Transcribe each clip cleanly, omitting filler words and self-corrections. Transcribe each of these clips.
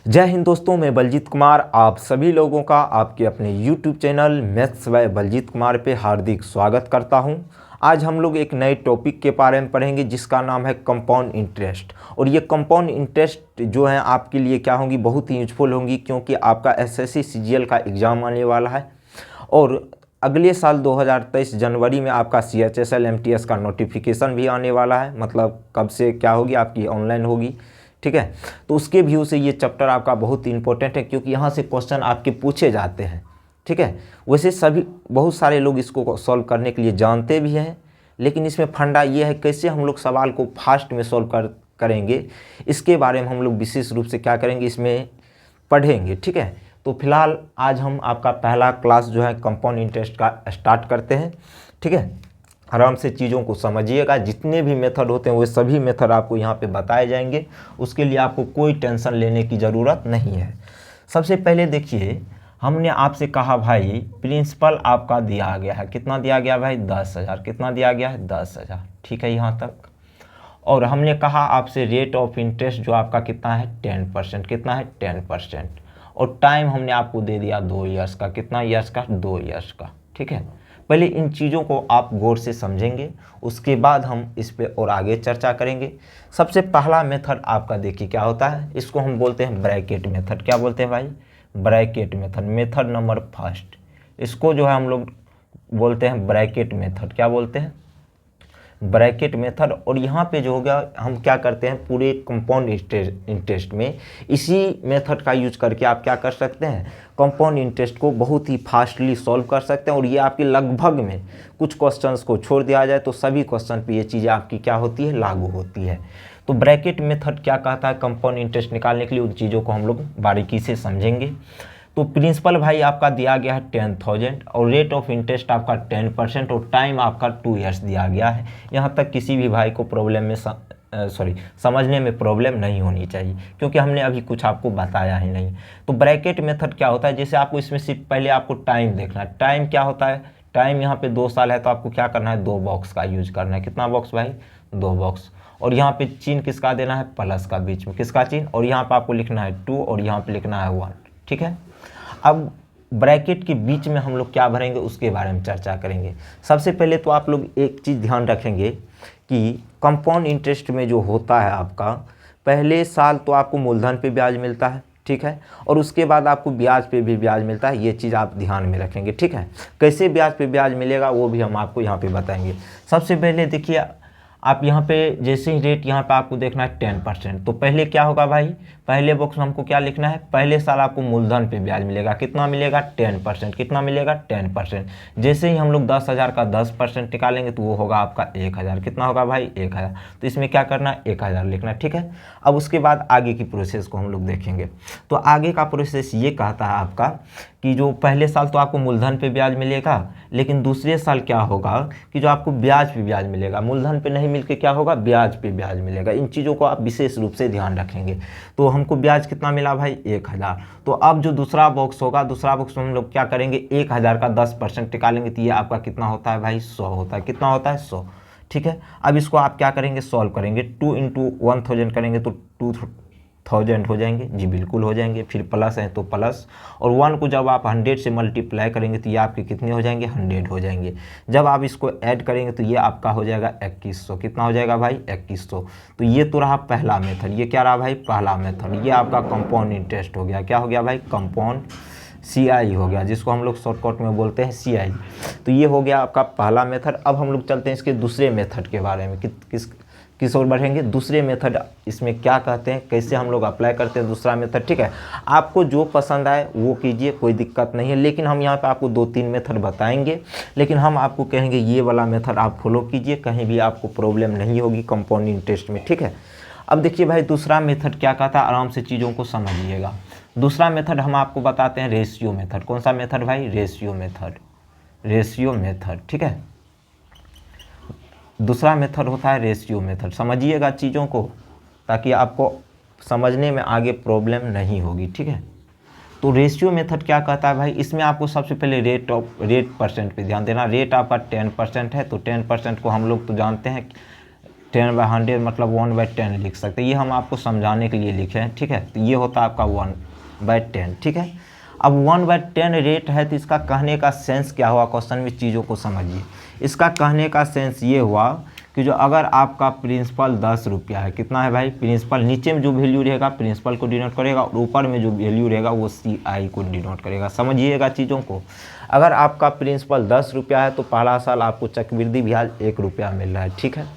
जय हिंद दोस्तों, मैं बलजीत कुमार आप सभी लोगों का आपके अपने YouTube channel maths by Baljeet Kumar पे हार्दिक स्वागत करता हूं। आज हम लोग एक नए टॉपिक के बारे में पढ़ेंगे जिसका नाम है कंपाउंड इंटरेस्ट। और ये कंपाउंड इंटरेस्ट जो है आपके लिए क्या होंगी, बहुत ही यूजफुल होंगी, क्योंकि आपका SSC CGL का एग्ज़ाम आने वाला है और अगले साल 2023 जनवरी में आपका CHSL MTS का नोटिफिकेशन भी आने वाला है। मतलब कब से क्या होगी, आपकी ऑनलाइन होगी, ठीक है। तो उसके व्यू से ये चैप्टर आपका बहुत इंपॉर्टेंट है, क्योंकि यहाँ से क्वेश्चन आपके पूछे जाते हैं, ठीक है। वैसे सभी बहुत सारे लोग इसको सॉल्व करने के लिए जानते भी हैं, लेकिन इसमें फंडा ये है कैसे हम लोग सवाल को फास्ट में सॉल्व करेंगे, इसके बारे में हम लोग विशेष रूप से क्या करेंगे, इसमें पढ़ेंगे, ठीक है। तो फिलहाल आज हम आपका पहला क्लास जो है कंपाउंड इंटरेस्ट का स्टार्ट करते हैं, ठीक है। आराम से चीज़ों को समझिएगा, जितने भी मेथड होते हैं वो सभी मेथड आपको यहाँ पे बताए जाएंगे, उसके लिए आपको कोई टेंशन लेने की ज़रूरत नहीं है। सबसे पहले देखिए, हमने आपसे कहा भाई प्रिंसिपल आपका दिया गया है, कितना दिया गया भाई 10,000, कितना दिया गया है 10,000, ठीक है यहाँ तक। और हमने कहा आपसे रेट ऑफ इंटरेस्ट जो आपका कितना है 10%, कितना है 10%। और टाइम हमने आपको दे दिया 2 ईयर्स का, कितना ईयर्स का 2 ईयर्स का, ठीक है। पहले इन चीज़ों को आप गौर से समझेंगे, उसके बाद हम इस पे और आगे चर्चा करेंगे। सबसे पहला मेथड आपका देखिए क्या होता है, इसको हम बोलते हैं ब्रैकेट मेथड। क्या बोलते हैं भाई, bracket method, method number first. इसको जो है हम लोग बोलते हैं ब्रैकेट मेथड। क्या बोलते हैं, ब्रैकेट मेथड। और यहाँ पे जो होगा हम क्या करते हैं, पूरे कंपाउंड इंटरेस्ट में इसी मेथड का यूज करके आप क्या कर सकते हैं, कंपाउंड इंटरेस्ट को बहुत ही फास्टली सॉल्व कर सकते हैं। और ये आपके लगभग में कुछ क्वेश्चंस को छोड़ दिया जाए तो सभी क्वेश्चन पे ये चीज़ें आपकी क्या होती है, लागू होती है। तो ब्रैकेट मेथड क्या कहता है, कंपाउंड इंटरेस्ट निकालने के लिए उन चीज़ों को हम लोग बारीकी से समझेंगे। तो प्रिंसिपल भाई आपका दिया गया है 10,000 और रेट ऑफ इंटरेस्ट आपका 10% और टाइम आपका 2 ईयर्स दिया गया है। यहाँ तक किसी भी भाई को प्रॉब्लम में समझने में प्रॉब्लम नहीं होनी चाहिए, क्योंकि हमने अभी कुछ आपको बताया ही नहीं। तो ब्रैकेट मेथड क्या होता है, जैसे आपको इसमें सिर्फ पहले आपको टाइम देखना है। टाइम क्या होता है, टाइम यहाँ पे 2 साल है तो आपको क्या करना है, 2 बॉक्स का यूज करना है। कितना बॉक्स भाई, 2 बॉक्स। और यहाँ पे चिन्ह किसका देना है, प्लस का, बीच में किसका चिन्ह, और यहाँ पे आपको लिखना है 2 और यहाँ पे लिखना है 1, ठीक है। अब ब्रैकेट के बीच में हम लोग क्या भरेंगे उसके बारे में चर्चा करेंगे। सबसे पहले तो आप लोग एक चीज़ ध्यान रखेंगे कि कंपाउंड इंटरेस्ट में जो होता है आपका, पहले साल तो आपको मूलधन पे ब्याज मिलता है, ठीक है, और उसके बाद आपको ब्याज पे भी ब्याज मिलता है। ये चीज़ आप ध्यान में रखेंगे, ठीक है। कैसे ब्याज पे ब्याज मिलेगा वो भी हम आपको यहाँ पे बताएंगे। सबसे पहले देखिए, आप यहाँ पे जैसे ही रेट यहाँ पे आपको देखना है 10%, तो पहले क्या होगा भाई, पहले बॉक्स में हमको क्या लिखना है, पहले साल आपको मूलधन पे ब्याज मिलेगा, कितना मिलेगा 10%, कितना मिलेगा 10%। जैसे ही हम लोग 10,000 का 10% निकालेंगे तो वो होगा आपका 1,000, कितना होगा भाई 1,000। तो इसमें क्या करना है, 1,000 लिखना है, ठीक है। अब उसके बाद आगे की प्रोसेस को हम लोग देखेंगे। तो आगे का प्रोसेस ये कहता है आपका कि जो पहले साल तो आपको मूलधन पे ब्याज मिलेगा, लेकिन दूसरे साल क्या होगा कि जो आपको ब्याज पे ब्याज मिलेगा, मूलधन पे नहीं मिलके क्या होगा, ब्याज पे ब्याज मिलेगा। इन चीज़ों को आप विशेष रूप से ध्यान रखेंगे। तो हमको ब्याज कितना मिला भाई 1,000। तो अब जो दूसरा बॉक्स होगा, दूसरा बॉक्स में हम लोग क्या करेंगे, 1,000 का 10% निकालेंगे तो ये आपका कितना होता है भाई 100 होता है। कितना होता है 100, ठीक है। अब इसको आप क्या करेंगे, सॉल्व करेंगे। 2 × 1,000 करेंगे तो 2,000 हो जाएंगे, जी बिल्कुल हो जाएंगे। फिर प्लस है तो प्लस, और 1 को जब आप 100 से मल्टीप्लाई करेंगे तो ये आपके कितने हो जाएंगे, 100 हो जाएंगे। जब आप इसको ऐड करेंगे तो ये आपका हो जाएगा 2,100। कितना हो जाएगा भाई 2,100। तो ये तो रहा पहला मेथड। ये क्या रहा भाई, पहला मेथड। ये आपका कंपाउंड इंटरेस्ट हो गया। क्या हो गया भाई, कंपाउंड CI हो गया, जिसको हम लोग शॉर्टकट में बोलते हैं CI। तो ये हो गया आपका पहला मेथड। अब हम लोग चलते हैं इसके दूसरे मेथड के बारे में, किस ओर बढ़ेंगे, दूसरे मेथड इसमें क्या कहते हैं, कैसे हम लोग अप्लाई करते हैं दूसरा मेथड, ठीक है। आपको जो पसंद आए वो कीजिए, कोई दिक्कत नहीं है, लेकिन हम यहाँ पे आपको 2-3 मेथड बताएंगे, लेकिन हम आपको कहेंगे ये वाला मेथड आप फॉलो कीजिए, कहीं भी आपको प्रॉब्लम नहीं होगी कंपाउंड इंटरेस्ट में, ठीक है। अब देखिए भाई दूसरा मेथड क्या कहता है, आराम से चीज़ों को समझिएगा। दूसरा मेथड हम आपको बताते हैं रेशियो मेथड। कौन सा मेथड भाई, रेशियो मेथड, रेशियो मेथड, ठीक है। दूसरा मेथड होता है रेशियो मेथड। समझिएगा चीज़ों को, ताकि आपको समझने में आगे प्रॉब्लम नहीं होगी, ठीक है। तो रेशियो मेथड क्या कहता है भाई, इसमें आपको सबसे पहले रेट परसेंट पे ध्यान देना। रेट आपका 10% है तो 10% को हम लोग तो जानते हैं 10/100 मतलब 1/10 लिख सकते हैं। ये हम आपको समझाने के लिए लिखे हैं, ठीक है। तो ये होता है आपका 1/10, ठीक है। अब 1/10 रेट है तो इसका कहने का सेंस क्या हुआ, क्वेश्चन में चीज़ों को समझिए। इसका कहने का सेंस ये हुआ कि जो अगर आपका प्रिंसिपल 10 रुपया है, कितना है भाई प्रिंसिपल, नीचे में जो वैल्यू रहेगा प्रिंसिपल को डिनोट करेगा और ऊपर में जो वैल्यू रहेगा वो CI को डिनोट करेगा। समझिएगा चीज़ों को। अगर आपका प्रिंसिपल 10 रुपया है तो पहला साल आपको चक्रवृद्धि ब्याज 1 रुपया मिल रहा है, ठीक है।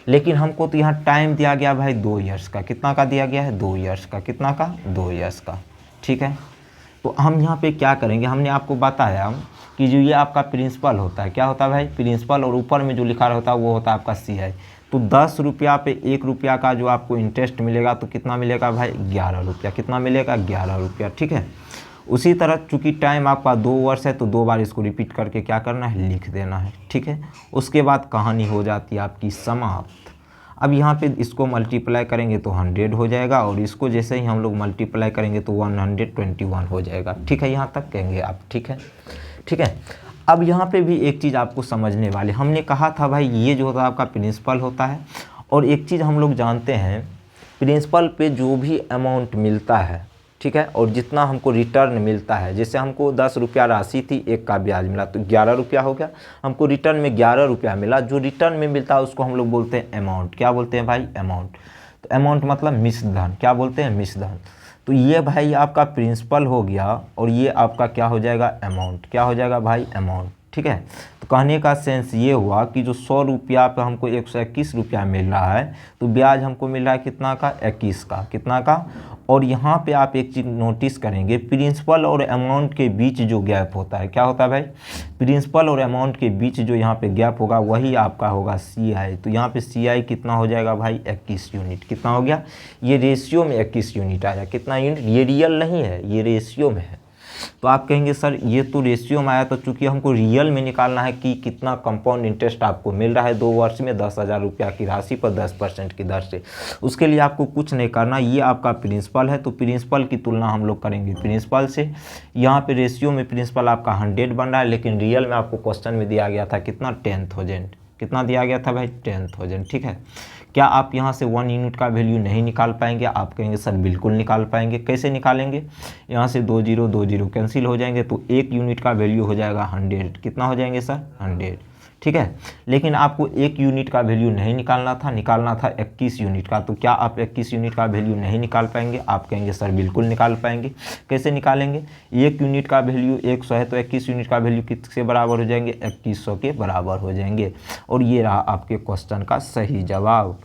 लेकिन हमको तो यहाँ टाइम दिया गया भाई 2 ईयर्स का, कितना का दिया गया है 2 ईयर्स का, कितना का 2 ईयर्स का, ठीक है। तो हम यहाँ पे क्या करेंगे, हमने आपको बताया कि जो ये आपका प्रिंसिपल होता है, क्या होता है भाई प्रिंसिपल, और ऊपर में जो लिखा होता है वो होता है आपका CI। तो 10 रुपया पे 1 रुपया का जो आपको इंटरेस्ट मिलेगा तो कितना मिलेगा भाई 11 रुपया, कितना मिलेगा 11 रुपया, ठीक है। उसी तरह चूँकि टाइम आपका 2 वर्ष है तो 2 बार इसको रिपीट करके क्या करना है, लिख देना है, ठीक है। उसके बाद कहानी हो जाती है आपकी समाप्त। अब यहाँ पे इसको मल्टीप्लाई करेंगे तो 100 हो जाएगा और इसको जैसे ही हम लोग मल्टीप्लाई करेंगे तो 121 हो जाएगा, ठीक है। यहाँ तक कहेंगे आप, ठीक है, ठीक है। अब यहाँ पे भी एक चीज़ आपको समझने वाले, हमने कहा था भाई ये जो होता है आपका प्रिंसिपल होता है, और एक चीज़ हम लोग जानते हैं प्रिंसिपल पे जो भी अमाउंट मिलता है, ठीक है, और जितना हमको रिटर्न मिलता है, जैसे हमको 10 रुपया राशि थी, 1 का ब्याज मिला तो 11 रुपया हो गया, हमको रिटर्न में 11 रुपया मिला। जो रिटर्न में मिलता है उसको हम लोग बोलते हैं अमाउंट। क्या बोलते हैं भाई, अमाउंट। तो अमाउंट मतलब मिश्र धन, क्या बोलते हैं, मिश्र धन। तो ये भाई आपका प्रिंसिपल हो गया और ये आपका क्या हो जाएगा, अमाउंट। क्या हो जाएगा भाई, अमाउंट, ठीक है। तो कहने का सेंस ये हुआ कि जो 100 रुपया पे हमको 121 रुपया मिल रहा है तो ब्याज हमको मिल रहा है कितना का, 21 का, कितना का। और यहाँ पे आप एक चीज़ नोटिस करेंगे, प्रिंसिपल और अमाउंट के बीच जो गैप होता है, क्या होता है भाई, प्रिंसिपल और अमाउंट के बीच जो यहाँ पे गैप होगा वही आपका होगा CI। तो यहाँ पे CI कितना हो जाएगा भाई, 21 यूनिट। कितना हो गया, ये रेशियो में 21 यूनिट आया। कितना यूनिट, ये रियल नहीं है, ये रेशियो में है। तो आप कहेंगे सर ये तो रेशियो में आया, तो चूंकि हमको रियल में निकालना है कि कितना कंपाउंड इंटरेस्ट आपको मिल रहा है 2 वर्ष में 10,000 रुपया की राशि पर 10% की दर से, उसके लिए आपको कुछ नहीं करना। ये आपका प्रिंसिपल है तो प्रिंसिपल की तुलना हम लोग करेंगे प्रिंसिपल से। यहाँ पे रेशियो में प्रिंसिपल आपका 100 बन रहा है, लेकिन रियल में आपको क्वेश्चन में दिया गया था कितना, 10,000। कितना दिया गया था भाई, 10,000, ठीक है। क्या आप यहाँ से 1 यूनिट का वैल्यू नहीं निकाल पाएंगे, आप कहेंगे सर बिल्कुल निकाल पाएंगे। कैसे निकालेंगे, यहाँ से 2 जीरो कैंसिल हो जाएंगे तो 1 यूनिट का वैल्यू हो जाएगा 100। कितना हो जाएंगे सर, 100, ठीक है। लेकिन आपको 1 यूनिट का वैल्यू नहीं निकालना था, निकालना था 21 यूनिट का। तो क्या आप 21 यूनिट का वैल्यू नहीं निकाल पाएंगे, आप कहेंगे सर बिल्कुल निकाल पाएंगे। कैसे निकालेंगे, 1 यूनिट का वैल्यू 100 है तो 21 यूनिट का वैल्यू किसके बराबर हो जाएंगे, 2100 के बराबर हो जाएंगे। और ये रहा आपके क्वेश्चन का सही जवाब,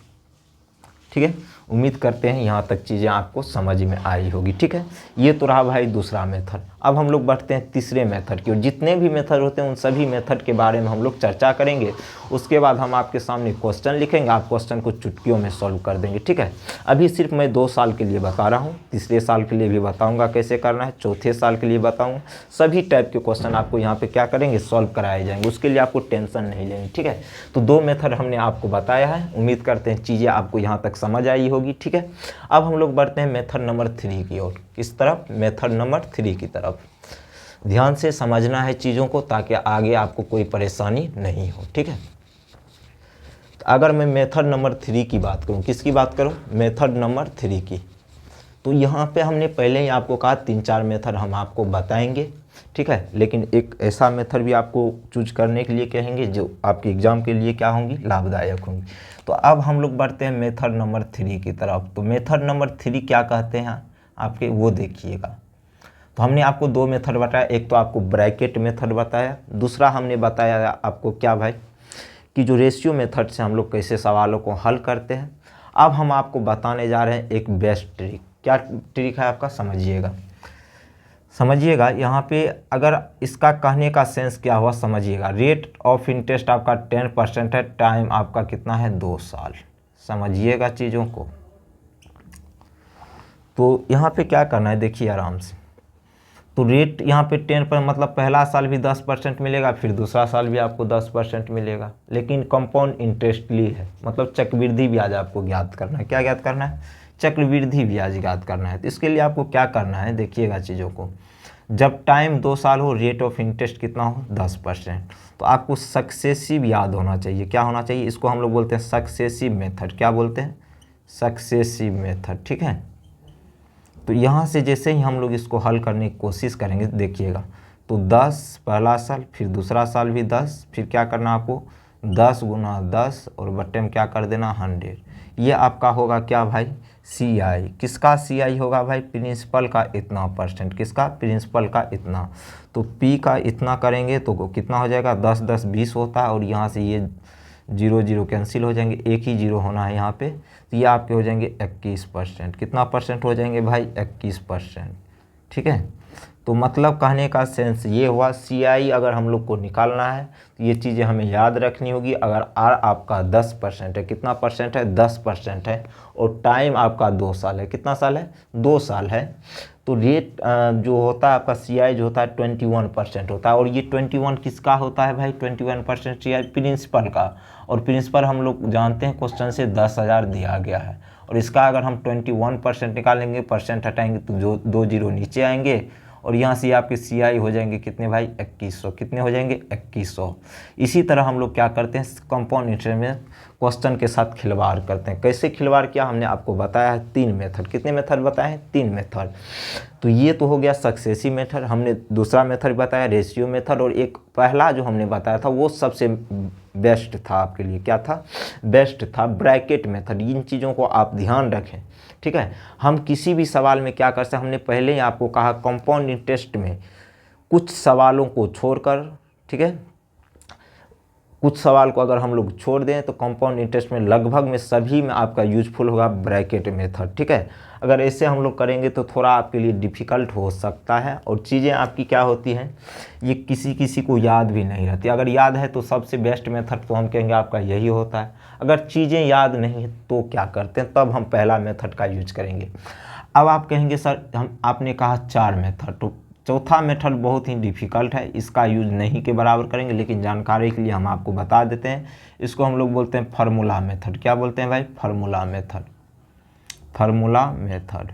ठीक है। उम्मीद करते हैं यहाँ तक चीज़ें आपको समझ में आई होगी, ठीक है। ये तो रहा भाई दूसरा मेथड। अब हम लोग बढ़ते हैं तीसरे मेथड की, और जितने भी मेथड होते हैं उन सभी मेथड के बारे में हम लोग चर्चा करेंगे। उसके बाद हम आपके सामने क्वेश्चन लिखेंगे, आप क्वेश्चन को चुटकियों में सॉल्व कर देंगे, ठीक है। अभी सिर्फ मैं 2 साल के लिए बता रहा हूँ, तीसरे साल के लिए भी बताऊँगा कैसे करना है, चौथे साल के लिए बताऊँगा। सभी टाइप के क्वेश्चन आपको यहाँ पर क्या करेंगे, सॉल्व कराए जाएंगे, उसके लिए आपको टेंशन नहीं लेंगे, ठीक है। तो 2 मेथड हमने आपको बताया है, उम्मीद करते हैं चीज़ें आपको यहाँ तक समझ आई होगी, ठीक है। अब हम लोग बढ़ते हैं मेथड नंबर 3 की ओर। किस तरफ, मेथड नंबर 3 की तरफ। ध्यान से समझना है चीज़ों को ताकि आगे आपको कोई परेशानी नहीं हो, ठीक है। तो अगर मैं मेथड नंबर 3 की बात करूं, किसकी बात करूं, मेथड नंबर 3 की, तो यहाँ पे हमने पहले ही आपको कहा 3-4 मेथड हम आपको बताएंगे, ठीक है। लेकिन एक ऐसा मेथड भी आपको चूज करने के लिए कहेंगे जो आपके एग्जाम के लिए क्या होंगी, लाभदायक होंगी। तो अब हम लोग बढ़ते हैं मेथड नंबर 3 की तरफ। तो मेथड नंबर 3 क्या कहते हैं आपके, वो देखिएगा। तो हमने आपको 2 मेथड बताया, एक तो आपको ब्रैकेट मेथड बताया, दूसरा हमने बताया आपको क्या भाई, कि जो रेशियो मेथड से हम लोग कैसे सवालों को हल करते हैं। अब हम आपको बताने जा रहे हैं एक बेस्ट ट्रिक। क्या ट्रिक है आपका, समझिएगा यहाँ पे। अगर इसका कहने का सेंस क्या हुआ समझिएगा, रेट ऑफ इंटरेस्ट आपका 10% है, टाइम आपका कितना है, 2 साल। समझिएगा चीज़ों को। तो यहाँ पे क्या करना है, देखिए आराम से। तो रेट यहाँ पे 10 पर मतलब पहला साल भी 10% मिलेगा, फिर दूसरा साल भी आपको 10% मिलेगा, लेकिन कंपाउंड इंटरेस्टली है, मतलब चक्रवृद्धि ब्याज आपको ज्ञात करना है। क्या ज्ञात करना है, चक्रवृद्धि ब्याज ज्ञात करना है। तो इसके लिए आपको क्या करना है, देखिएगा चीज़ों को। जब टाइम 2 साल हो, रेट ऑफ इंटरेस्ट कितना हो, 10%। तो आपको सक्सेसिव याद होना चाहिए। क्या होना चाहिए? इसको हम लोग बोलते हैं सक्सेसिव मेथड। क्या बोलते हैं? Successive method. ठीक है, तो यहाँ से जैसे ही हम लोग इसको हल करने की कोशिश करेंगे, देखिएगा, तो 10 पहला साल, फिर दूसरा साल भी 10, फिर क्या करना आपको 10 गुना 10 और बट्टे में क्या कर देना 100। ये आपका होगा क्या भाई? CI। किसका CI होगा भाई? प्रिंसिपल का इतना परसेंट। किसका? प्रिंसिपल का इतना। तो P का इतना करेंगे तो कितना हो जाएगा? 10 10 20 होता है, और यहाँ से ये 0 0 कैंसिल हो जाएंगे, एक ही 0 होना है यहाँ पे। तो ये आपके हो जाएंगे 21%। कितना परसेंट हो जाएंगे भाई? 21%। ठीक है, तो मतलब कहने का सेंस ये हुआ, CI अगर हम लोग को निकालना है तो ये चीज़ें हमें याद रखनी होगी। अगर R आपका 10% है, कितना परसेंट है? 10% है, और टाइम आपका 2 साल है। कितना साल है? 2 साल है। तो रेट जो होता है आपका CI जो होता है 21% होता है, और ये 21 किसका होता है भाई? 21% CI प्रिंसिपल का। और प्रिंसिपल हम लोग जानते हैं क्वेश्चन से 10,000 दिया गया है, और इसका अगर हम 21% निकालेंगे, परसेंट हटाएंगे तो जो 2 0 नीचे आएंगे, और यहाँ से आपके CI हो जाएंगे कितने भाई? 2100। कितने हो जाएंगे? 2100। इसी तरह हम लोग क्या करते हैं? कंपाउंड इंटरेस्ट में क्वेश्चन के साथ खिलवाड़ करते हैं। कैसे खिलवाड़ किया हमने आपको बताया है, 3 मेथड। कितने मेथड बताए हैं? 3 मेथड। तो ये तो हो गया सक्सेसिव मेथड। हमने दूसरा मेथड बताया रेशियो मेथड, और एक पहला जो हमने बताया था वो सबसे बेस्ट था आपके लिए। क्या था? बेस्ट था, ब्रैकेट मेथड। इन चीज़ों को आप ध्यान रखें। ठीक है, हम किसी भी सवाल में क्या कर सकते हैं, हमने पहले ही आपको कहा कंपाउंड इंटरेस्ट में कुछ सवालों को छोड़कर, ठीक है, कुछ सवाल को अगर हम लोग छोड़ दें तो कंपाउंड इंटरेस्ट में लगभग में सभी में आपका यूजफुल होगा ब्रैकेट मेथड। ठीक है, अगर ऐसे हम लोग करेंगे तो थोड़ा आपके लिए डिफ़िकल्ट हो सकता है, और चीज़ें आपकी क्या होती हैं, ये किसी किसी को याद भी नहीं रहती। अगर याद है तो सबसे बेस्ट मेथड तो हम कहेंगे आपका यही होता है। अगर चीज़ें याद नहीं है तो क्या करते हैं, तब हम पहला मेथड का यूज करेंगे। अब आप कहेंगे सर हम आपने कहा 4 मेथड, तो चौथा मेथड बहुत ही डिफ़िकल्ट है, इसका यूज़ नहीं के बराबर करेंगे, लेकिन जानकारी के लिए हम आपको बता देते हैं। इसको हम लोग बोलते हैं फार्मूला मेथड। क्या बोलते हैं भाई? Formula method. Formula method.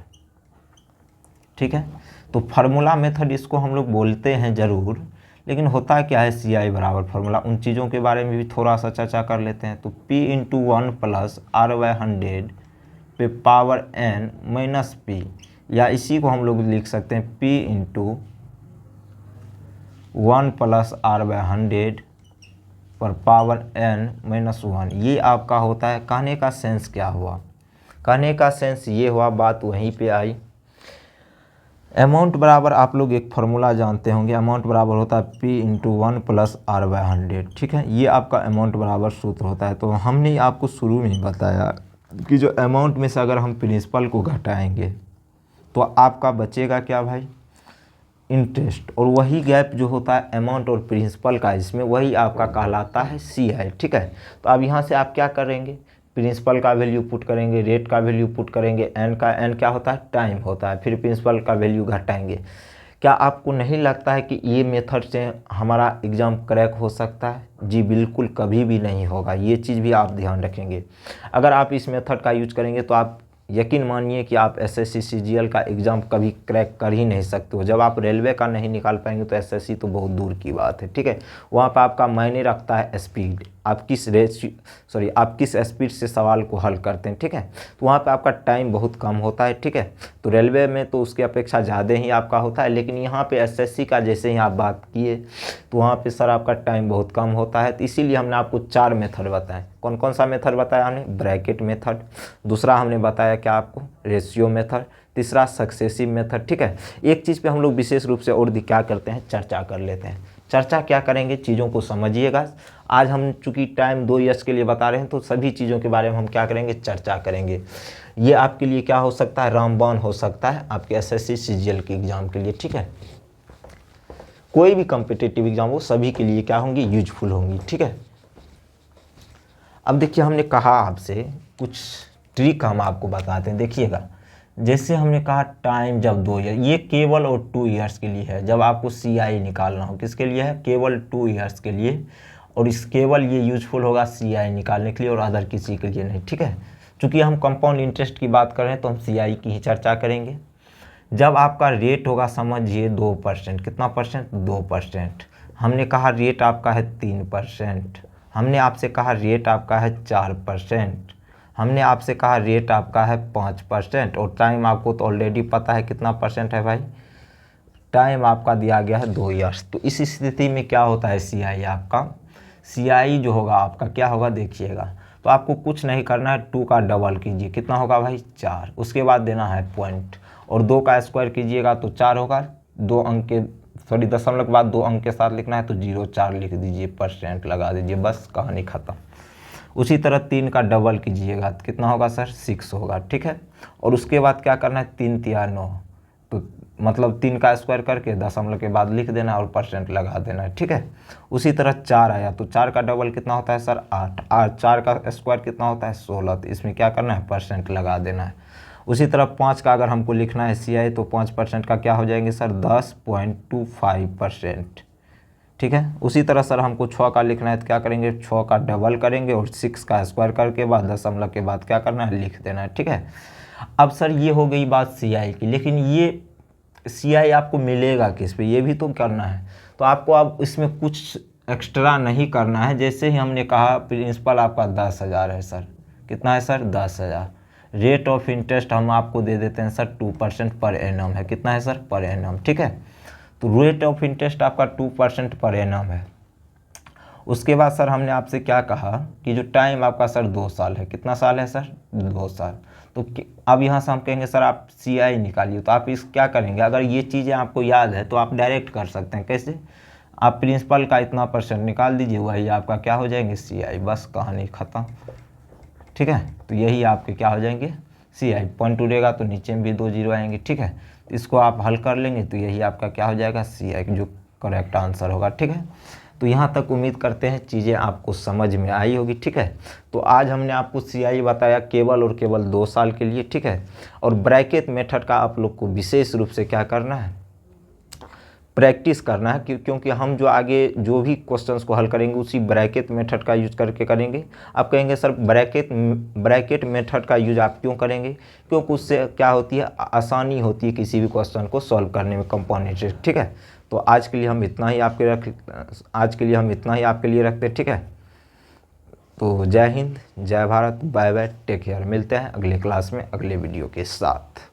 ठीक है, तो फार्मूला मेथड इसको हम लोग बोलते हैं ज़रूर, लेकिन होता क्या है? CI बराबर फार्मूला। उन चीज़ों के बारे में भी थोड़ा सा चर्चा कर लेते हैं। तो P × 1 + R/100 पे पावर n माइनस P, या इसी को हम लोग लिख सकते हैं P × 1 + R/100 पर पावर n-1। ये आपका होता है। कहने का सेंस क्या हुआ? कहने का सेंस ये हुआ, बात वहीं पे आई। अमाउंट बराबर आप लोग एक फार्मूला जानते होंगे, अमाउंट बराबर होता है P × 1 + R/100। ठीक है, ये आपका अमाउंट बराबर सूत्र होता है। तो हमने आपको शुरू में ही बताया कि जो अमाउंट में से अगर हम प्रिंसिपल को घटाएंगे तो आपका बचेगा क्या भाई? इंटरेस्ट। और वही गैप जो होता है अमाउंट और प्रिंसिपल का, इसमें वही आपका कहलाता है CI। ठीक है, तो अब यहाँ से आप क्या करेंगे? प्रिंसिपल का वैल्यू पुट करेंगे, रेट का वैल्यू पुट करेंगे, एन क्या होता है? टाइम होता है, फिर प्रिंसिपल का वैल्यू घटाएंगे। क्या आपको नहीं लगता है कि ये मेथड से हमारा एग्ज़ाम क्रैक हो सकता है? जी बिल्कुल, कभी भी नहीं होगा। ये चीज़ भी आप ध्यान रखेंगे। अगर आप इस मेथड का यूज करेंगे तो आप यकीन मानिए कि आप SSC CGL का एग्ज़ाम कभी क्रैक कर ही नहीं सकते हो। जब आप रेलवे का नहीं निकाल पाएंगे तो SSC तो बहुत दूर की बात है। ठीक है, वहाँ पर आपका मायने रखता है स्पीड, आप किस स्पीड से सवाल को हल करते हैं। ठीक है, तो वहाँ पे आपका टाइम बहुत कम होता है। ठीक है, तो रेलवे में तो उसकी अपेक्षा ज़्यादा ही आपका होता है, लेकिन यहाँ पे SSC का जैसे ही आप बात किए तो वहाँ पे सर आपका टाइम बहुत कम होता है। तो इसीलिए हमने आपको 4 मेथड बताए। कौन कौन सा मेथड बताया हमने? ब्रैकेट मेथड, दूसरा हमने बताया क्या आपको? रेशियो मेथड, तीसरा सक्सेसिव मेथड। ठीक है, एक चीज़ पे हम लोग विशेष रूप से और क्या करते हैं? चर्चा कर लेते हैं। चर्चा क्या करेंगे? चीज़ों को समझिएगा। आज हम चूँकि टाइम 2 ईयर्स के लिए बता रहे हैं तो सभी चीज़ों के बारे में हम क्या करेंगे? चर्चा करेंगे। ये आपके लिए क्या हो सकता है? रामबाण हो सकता है आपके SSC CGL के एग्ज़ाम के लिए। ठीक है, कोई भी कॉम्पिटिटिव एग्ज़ाम हो सभी के लिए क्या होंगी? यूजफुल होंगी। ठीक है, अब देखिए हमने कहा आपसे कुछ ट्रिक हम आपको बताते हैं। देखिएगा, जैसे हमने कहा टाइम जब 2 ईयर, ये केवल और 2 ईयर्स के लिए है। जब आपको CI निकालना हो, किसके लिए है? केवल 2 ईयर्स के लिए। और इस केवल ये यूजफुल होगा CI निकालने के लिए और अदर किसी के लिए नहीं। ठीक है, चूँकि हम कंपाउंड इंटरेस्ट की बात कर रहे हैं तो हम CI की ही चर्चा करेंगे। जब आपका रेट होगा समझिए 2%, कितना परसेंट, 2%। हमने कहा रेट आपका है 3%, हमने आपसे कहा रेट आपका है 4%, हमने आपसे कहा रेट आपका है 5%, और टाइम आपको तो ऑलरेडी पता है कितना परसेंट है भाई, टाइम आपका दिया गया है 2 ईयर्स। तो इस स्थिति में क्या होता है CI आपका, CI जो होगा आपका क्या होगा देखिएगा। तो आपको कुछ नहीं करना है, 2 का डबल कीजिए, कितना होगा भाई 4, उसके बाद देना है पॉइंट, और 2 का स्क्वायर कीजिएगा तो 4 होगा, 2 अंक के सॉरी दशमलव के बाद 2 अंक के साथ लिखना है तो 0.4 लिख दीजिए, परसेंट लगा दीजिए, बस कहानी ख़त्म। उसी तरह 3 का डबल कीजिएगा तो कितना होगा सर, 6 होगा, ठीक है। और उसके बाद क्या करना है, 3 तिया 9, तो मतलब 3 का स्क्वायर करके दशमलव के बाद लिख देना और परसेंट लगा देना है, ठीक है। उसी तरह 4 आया तो 4 का डबल कितना होता है सर, 8, और 4 का स्क्वायर कितना होता है 16, तो इसमें क्या करना है, परसेंट लगा देना है। उसी तरह 5 का अगर हमको लिखना है CI तो 5% का क्या हो जाएंगे सर, 10.25%, ठीक है। उसी तरह सर हमको 6 का लिखना है तो क्या करेंगे, 6 का डबल करेंगे और 6 का स्क्वायर करके बाद दशमलव के बाद क्या करना है, लिख देना है, ठीक है। अब सर ये हो गई बात CI की, लेकिन ये CI आपको मिलेगा किस पे, ये भी तो करना है। तो आपको अब इसमें कुछ एक्स्ट्रा नहीं करना है। जैसे ही हमने कहा प्रिंसिपल आपका 10,000 है सर, कितना है सर, 10,000। रेट ऑफ इंटरेस्ट हम आपको दे देते हैं सर 2% पर एनम है, कितना है सर, पर एनम, ठीक है। तो रेट ऑफ इंटरेस्ट आपका 2% पर एनम है। उसके बाद सर हमने आपसे क्या कहा कि जो टाइम आपका सर 2 साल है, कितना साल है सर, 2 साल। तो अब यहाँ से हम कहेंगे सर आप CI निकालिए, तो आप इस क्या करेंगे, अगर ये चीज़ें आपको याद है तो आप डायरेक्ट कर सकते हैं, कैसे, आप प्रिंसिपल का इतना परसेंट निकाल दीजिए, वही आपका क्या हो जाएंगे CI, बस कहानी ख़त्म, ठीक है। तो यही आपके क्या हो जाएंगे CI, पॉइंट उड़ेगा तो नीचे में भी 2 जीरो आएंगे, ठीक है। तो इसको आप हल कर लेंगे तो यही आपका क्या हो जाएगा CI, जो करेक्ट आंसर होगा, ठीक है। तो यहाँ तक उम्मीद करते हैं चीज़ें आपको समझ में आई होगी, ठीक है। तो आज हमने आपको CI बताया केवल और केवल 2 साल के लिए, ठीक है। और ब्रैकेट मेथड का आप लोग को विशेष रूप से क्या करना है, प्रैक्टिस करना है, क्योंकि हम जो आगे जो भी क्वेश्चंस को हल करेंगे उसी ब्रैकेट मेथड का यूज करके करेंगे। आप कहेंगे सर ब्रैकेट मेथड का यूज आप क्यों करेंगे, क्योंकि उससे क्या होती है, आसानी होती है किसी भी क्वेश्चन को सॉल्व करने में, कंपोनेंट, ठीक है। तो आज के लिए हम इतना ही आपके लिए रखते हैं, ठीक है। तो जय हिंद, जय Bharat, bye bye, take care, मिलते हैं अगले क्लास में अगले वीडियो के साथ।